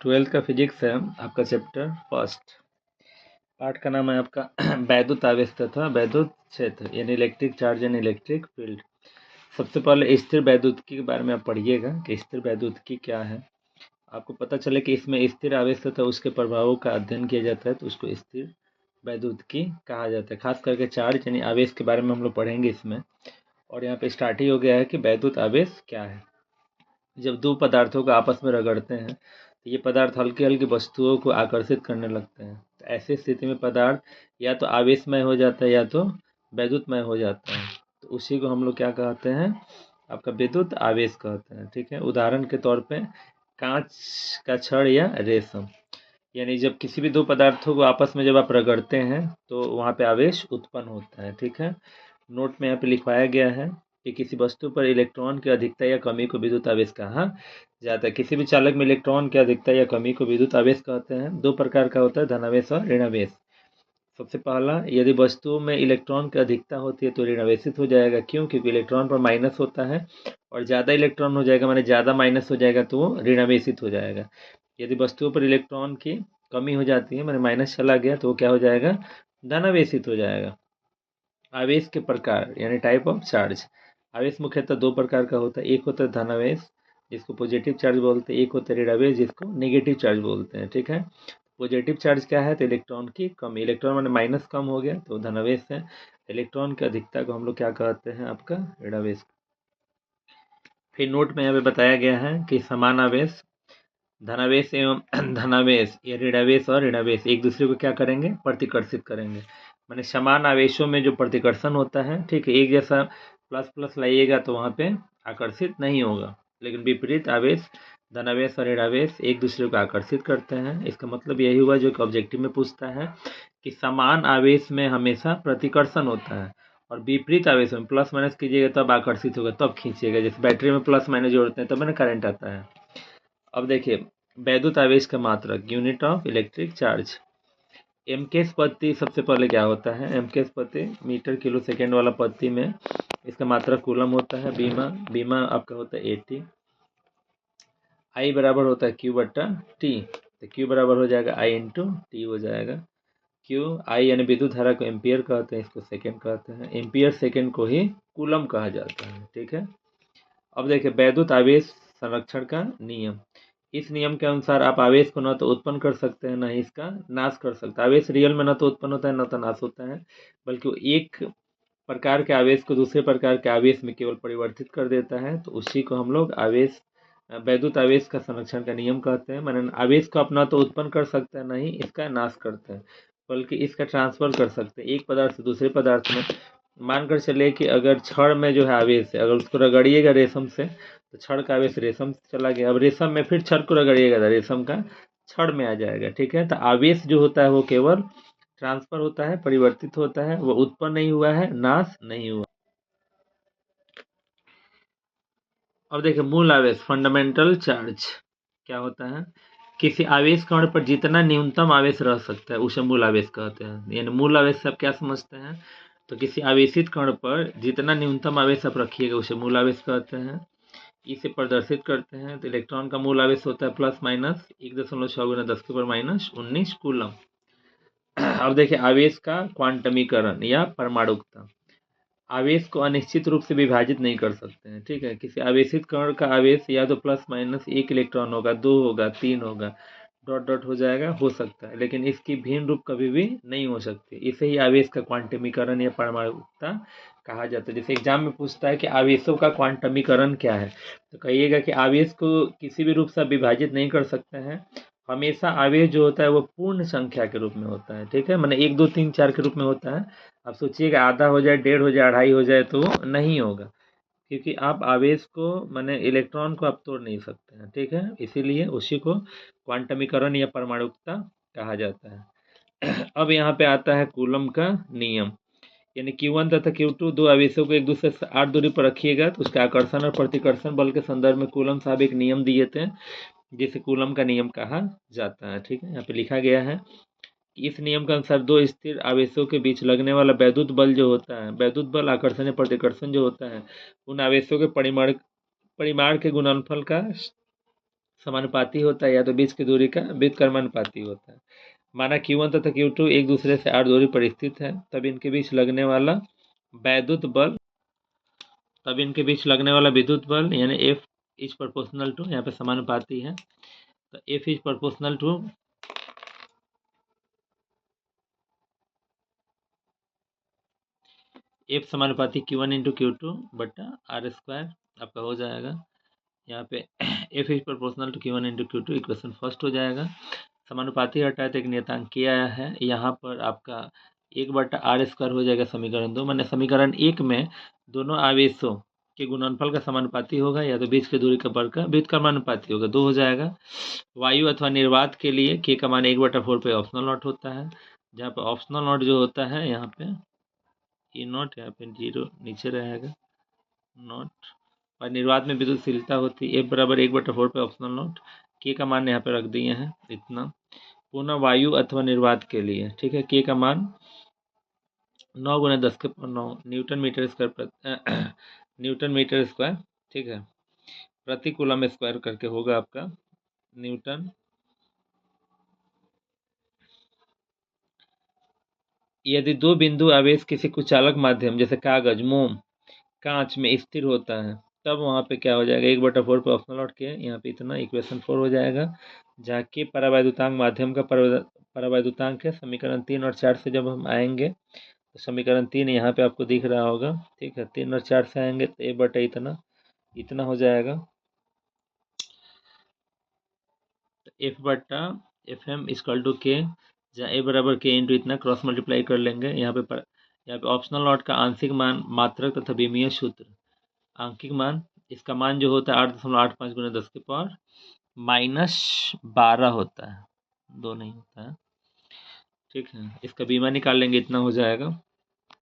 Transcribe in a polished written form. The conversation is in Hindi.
ट्वेल्थ का फिजिक्स है आपका चैप्टर फर्स्ट। पार्ट का नाम है आपका वैद्युत आवेश तथा वैद्युत क्षेत्र यानी electric charge and electric field. सबसे पहले स्थिर वैद्युतिकी के बारे में आप पढ़िएगा कि स्थिर वैद्युतिकी क्या है। आपको पता चले कि इसमें स्थिर आवेश तथा उसके प्रभावों का अध्ययन किया जाता है तो उसको स्थिर वैद्युतिकी कहा जाता है। खास करके चार्ज यानी आवेश के बारे में हम लोग पढ़ेंगे इसमें। और यहाँ पे स्टार्ट ही हो गया है कि वैद्युत आवेश क्या है। जब दो पदार्थों को आपस में रगड़ते हैं तो ये पदार्थ हल्की हल्की वस्तुओं को आकर्षित करने लगते हैं। तो ऐसी स्थिति में पदार्थ या तो आवेशमय हो जाता है या तो वैद्युतमय हो जाता है। तो उसी को हम लोग क्या कहते हैं, आपका विद्युत आवेश कहते हैं। ठीक है, उदाहरण के तौर पे कांच का छड़ या रेशम, यानी जब किसी भी दो पदार्थों को आपस में जब आप रगड़ते हैं तो वहाँ पे आवेश उत्पन्न होता है। ठीक है, नोट में यहाँ पे लिखवाया गया है कि किसी वस्तु पर इलेक्ट्रॉन की अधिकता या कमी को विद्युत आवेश कहा जाता है। किसी भी चालक में इलेक्ट्रॉन की अधिकता या कमी को विद्युत आवेश कहते हैं। दो प्रकार का होता है, धनावेश और ऋणावेश। सबसे पहला, यदि वस्तु में इलेक्ट्रॉन की अधिकता होती है तो ऋणावेशित हो जाएगा। क्यों? क्योंकि इलेक्ट्रॉन पर माइनस होता है और ज़्यादा इलेक्ट्रॉन हो जाएगा माने ज़्यादा माइनस हो जाएगा तो वो ऋणावेशित हो जाएगा। यदि वस्तुओं पर इलेक्ट्रॉन की कमी हो जाती है माने माइनस चला गया तो वो क्या हो जाएगा, धनावेशित हो जाएगा। आवेश के प्रकार यानी टाइप ऑफ चार्ज। आवेश मुख्यतः दो प्रकार का होता है, एक होता है धनावेश जिसको पॉजिटिव चार्ज बोलते हैं, एक होता है ऋणावेश जिसको नेगेटिव चार्ज बोलते हैं। ठीक है, पॉजिटिव चार्ज क्या है तो इलेक्ट्रॉन की कमी, इलेक्ट्रॉन माने माइनस कम हो गया तो धनावेश है। इलेक्ट्रॉन की अधिकता को हम लोग क्या कहते हैं, आपका ऋणावेश। फिर नोट में यहाँ पे बताया गया है कि समान आवेश धनावेश एवं धनावेश या ऋणावेश और ऋणावेश एक दूसरे को क्या करेंगे, प्रतिकर्षित करेंगे। माने समान आवेशों में जो प्रतिकर्षण होता है, ठीक है, एक जैसा प्लस प्लस लाइएगा तो वहाँ पे आकर्षित नहीं होगा, लेकिन विपरीत आवेश धनावेश और ऋणावेश एक दूसरे को आकर्षित करते हैं। इसका मतलब यही हुआ जो कि ऑब्जेक्टिव में पूछता है कि समान आवेश में हमेशा प्रतिकर्षण होता है और विपरीत आवेश में प्लस माइनस कीजिएगा तब आकर्षित होगा, तब खींचिएगा। जैसे बैटरी में प्लस माइनस जोड़ते हैं तब मैंने करंट आता है। अब देखिए वैद्युत आवेश का मात्रक, यूनिट ऑफ इलेक्ट्रिक चार्ज। एमकेस पत्ती सबसे पहले क्या होता है, एमकेस पत्ती मीटर किलो सेकेंड वाला पत्ती में इसका मात्रक कूलम होता है। बीमा आपका होता है 80। आई बराबर होता है क्यू बट्टा टी, तो क्यू बराबर हो जाएगा आई इंटू टी हो जाएगा। क्यू आई यानी विद्युत धारा को एम्पियर कहते हैं, इसको सेकेंड कहते हैं। एम्पियर सेकेंड को ही कूलम कहा जाता है। ठीक है, अब देखिए वैद्युत आवेश संरक्षण का नियम। इस नियम के अनुसार आप आवेश को न तो उत्पन्न कर सकते हैं न ही इसका नाश कर सकते। आवेश रियल में न तो उत्पन्न होता है न तो नाश होता है, बल्कि वो एक प्रकार के आवेश को दूसरे प्रकार के आवेश में केवल परिवर्तित कर देता है। तो उसी को हम लोग आवेश वैद्युत आवेश का संरक्षण का नियम कहते हैं। माने आवेश को आप न तो उत्पन्न कर सकते हैं न ही इसका नाश करते हैं, बल्कि इसका ट्रांसफर कर सकते हैं एक पदार्थ से दूसरे पदार्थ में। मानकर चले कि अगर छड़ में जो है आवेश है, अगर उसको रगड़िएगा रेशम से तो छड़ का आवेश रेशम से चला गया, अब रेशम में फिर छड़ को रगड़िएगा तो रेशम का छड़ में आ जाएगा। ठीक है, तो आवेश जो होता है वो केवल ट्रांसफर होता है, परिवर्तित होता है, वो उत्पन्न नहीं हुआ है, नाश नहीं हुआ। अब देखिए मूल आवेश, फंडामेंटल चार्ज क्या होता है, किसी आवेश कण पर जितना न्यूनतम आवेश रह सकता है उसे मूल आवेश कहते हैं। यानी मूल आवेश से आप क्या समझते हैं, तो किसी आवेशित कण पर जितना न्यूनतम आवेश आप रखिएगा उसे मूल आवेश कहते हैं। इसे प्रदर्शित करते हैं तो इलेक्ट्रॉन का मूल आवेश होता है प्लस माइनस 1.6 गुना 10⁻⁻⁹ कूलम। अब देखिए आवेश का क्वांटमीकरण या परमाणुकता। आवेश को अनिश्चित रूप से विभाजित नहीं कर सकते हैं। ठीक है, किसी आवेशित कण का आवेश या तो प्लस माइनस 1 इलेक्ट्रॉन होगा, 2 होगा, 3 होगा, डॉट डॉट हो जाएगा, हो सकता है, लेकिन इसकी भिन्न रूप कभी भी नहीं हो सकती। इसे ही आवेश का क्वांटमीकरण या परमाणुकता कहा जाता है। जैसे एग्जाम में पूछता है कि आवेशों का क्वांटमीकरण क्या है, तो कहिएगा कि आवेश को किसी भी रूप से विभाजित नहीं कर सकते हैं। हमेशा आवेश जो होता है वो पूर्ण संख्या के रूप में होता है। ठीक है, मैंने 1 2 3 4 के रूप में होता है। अब सोचिएगा आधा हो जाए, 1.5 हो जाए, 2.5 हो जाए तो नहीं होगा, क्योंकि आप आवेश को माने इलेक्ट्रॉन को आप तोड़ नहीं सकते हैं। ठीक है, इसीलिए उसी को क्वांटमीकरण या परमाणुकता कहा जाता है। अब यहाँ पे आता है कूलम का नियम, यानी Q1 तथा Q2 दो आवेशों को एक दूसरे से 8 दूरी पर रखिएगा तो उसके आकर्षण और प्रतिकर्षण बल के संदर्भ में कूलम साहब एक नियम दिए थे जिसे कूलम का नियम कहा जाता है। ठीक है, यहाँ पे लिखा गया है कि इस नियम के अनुसार दो स्थिर आवेशों के बीच लगने वाला वैद्युत बल जो होता है, वैद्युत बल आकर्षण या प्रतिकर्षण जो होता है, उन आवेशों के परिमाण के गुणनफल का समानुपाती होता है या तो बीच की दूरी का व्युत्क्रमानुपाती होता है। माना Q1 तथा Q2 एक दूसरे से 8 दूरी पर स्थित है, तब इनके बीच लगने वाला विद्युत बल यानी F इज प्रोपोर्शनल टू, यहाँ पे समानुपाती है तो F is proportional to F समानुपाती Q1 इंटू Q2 बटा R² आपका हो जाएगा। यहाँ पे F is proportional to Q1 into Q2 equation first हो जाएगा। समानुपाती हटाए तो एक नियतांक किया है, यहाँ पर आपका 1/r² हो जाएगा समीकरण 2। मैंने समीकरण 1 में दोनों आवेशों के गुणनफल का समानुपाती होगा या तो बीच की दूरी का वर्ग का व्युत्क्रमानुपाती होगा, 2 हो जाएगा। वायु अथवा निर्वात के लिए k का मान 1/4 पे ऑप्शनल नॉट होता है, जहाँ पे ऑप्शनल नॉट जो होता है यहाँ पे ई नॉट, यहाँ पे 0 नीचे रहेगा नॉट। और निर्वात में विद्युतशीलता होती है F बराबर 1/4 पे ऑप्शनल नॉट, k का मान यहाँ पे रख दिए हैं इतना। पुनः वायु अथवा निर्वात के लिए, ठीक है, k का मान 9 × 10⁹ न्यूटन मीटर स्क्वायर, ठीक है, प्रति कूलम स्क्वायर करके होगा आपका न्यूटन। यदि दो बिंदु आवेश किसी कुचालक माध्यम जैसे कागज, मोम, कांच में स्थिर होता है, तब वहाँ पे क्या हो जाएगा 1/4 पे ऑप्शनल नॉट के, यहाँ पे इतना इक्वेशन 4 हो जाएगा। जहाँ के परावैद्युतांक माध्यम का परावैद्युतांक है। समीकरण 3 और 4 से जब हम आएंगे तो समीकरण 3 यहाँ पे आपको दिख रहा होगा, ठीक है, 3 और 4 से आएंगे तो A/इतना इतना हो जाएगा। F/Fm इक्वल टू के, जहाँ A बराबर के इंटू इतना क्रॉस मल्टीप्लाई कर लेंगे। यहाँ पे ऑप्शनल नॉट का आंशिक मान, मात्रक तथा विमीय सूत्र। आंशिक मान, इसका मान जो होता है 8.85 × 10⁻12 होता है, 2 नहीं होता है, ठीक है। इसका बीमा निकाल लेंगे, इतना हो जाएगा।